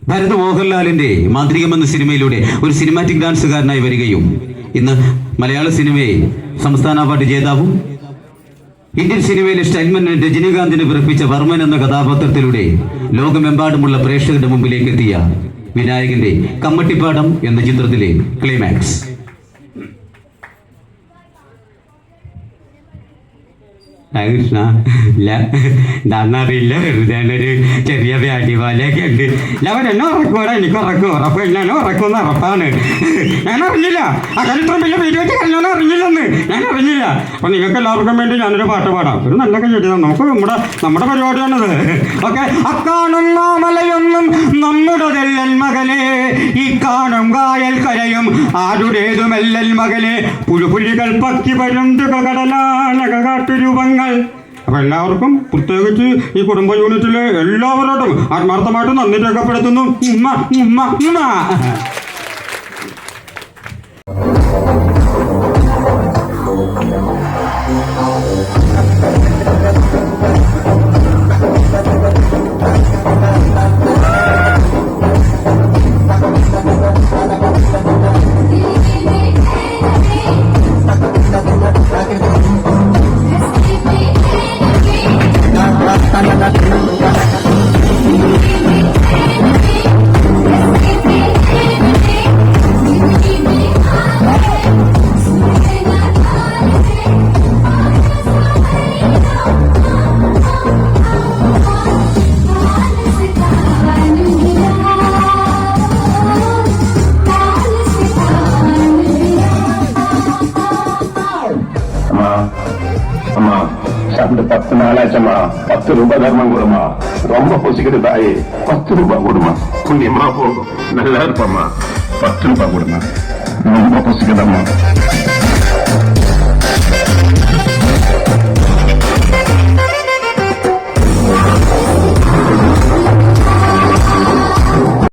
ഭരത് മോഹൻലാലിന്റെ മാന്ത്രികം എന്ന സിനിമയിലൂടെ ഒരു സിനിമാറ്റിക് ഡാൻസുകാരനായി വരികയും ഇന്ന് മലയാള സിനിമയെ സംസ്ഥാന അവാർഡ് ജേതാവും ഇന്ത്യൻ സിനിമയിലെ സ്റ്റൈൽമൻ രജനീകാന്തിന് പിറപ്പിച്ച വർമ്മൻ എന്ന കഥാപാത്രത്തിലൂടെ ലോകമെമ്പാടുമുള്ള പ്രേക്ഷകരുടെ മുമ്പിലേക്ക് എത്തിയ വിനായകന്റെ കമ്മട്ടിപ്പാടം എന്ന ചിത്രത്തിലെ ക്ലൈമാക്സ്. കൃഷ്ണ എന്താണെന്നറിയില്ല, വെറുതെ ഒരു ചെറിയ വ്യാധി പോലെയൊക്കെ ഉണ്ട്. അവരെന്നെ ഉറക്കൂടാ, എനിക്ക് ഉറക്കും, ഉറപ്പില്ലാനോ ഉറക്കുമെന്ന് ഉറപ്പാണ്. ഞാൻ അറിഞ്ഞില്ല ആ കാര്യം വലിയ വീഡിയോ കല്യാണം അറിഞ്ഞില്ലെന്ന് ഞാൻ അറിഞ്ഞില്ല. അപ്പൊ നിങ്ങൾക്ക് എല്ലാവർക്കും വേണ്ടി ഞാനൊരു പാട്ട് പാടാം. ഒരു നല്ല കയ്യടി നമുക്ക് നമ്മുടെ പരിപാടിയാണത്. ഓക്കെ. അക്കാണുന്ന മലയൊന്നും നമ്മുടെതല്ലൽ മകനെ, ഈ കാണും കായൽ കരയും ആരുടേതുമല്ലൽ മകനെ, പുഴുപുലികൾ പക്കി പരുന്തുകൾ കടലാനക കാട്ടുരൂപങ്ങൾ. അപ്പൊ എല്ലാവർക്കും പ്രത്യേകിച്ച് ഈ കുടുംബ യൂണിറ്റിലെ എല്ലാവരോടും ആത്മാർത്ഥമായിട്ട് നന്ദി രേഖപ്പെടുത്തുന്നു. சாப்பிட்டு 10 நாளாச்சம்மா, 10 ரூபாய் தர்மம் கொடுமா. ரொம்ப பொசிக்கிட்டு தாயே, 10 ரூபாய் கொடுமா. புண்ணியமா போகும், நல்லா இருப்பம்மா. 10 ரூபாய் கொடுமா, ரொம்ப பொசிக்குதம்மா.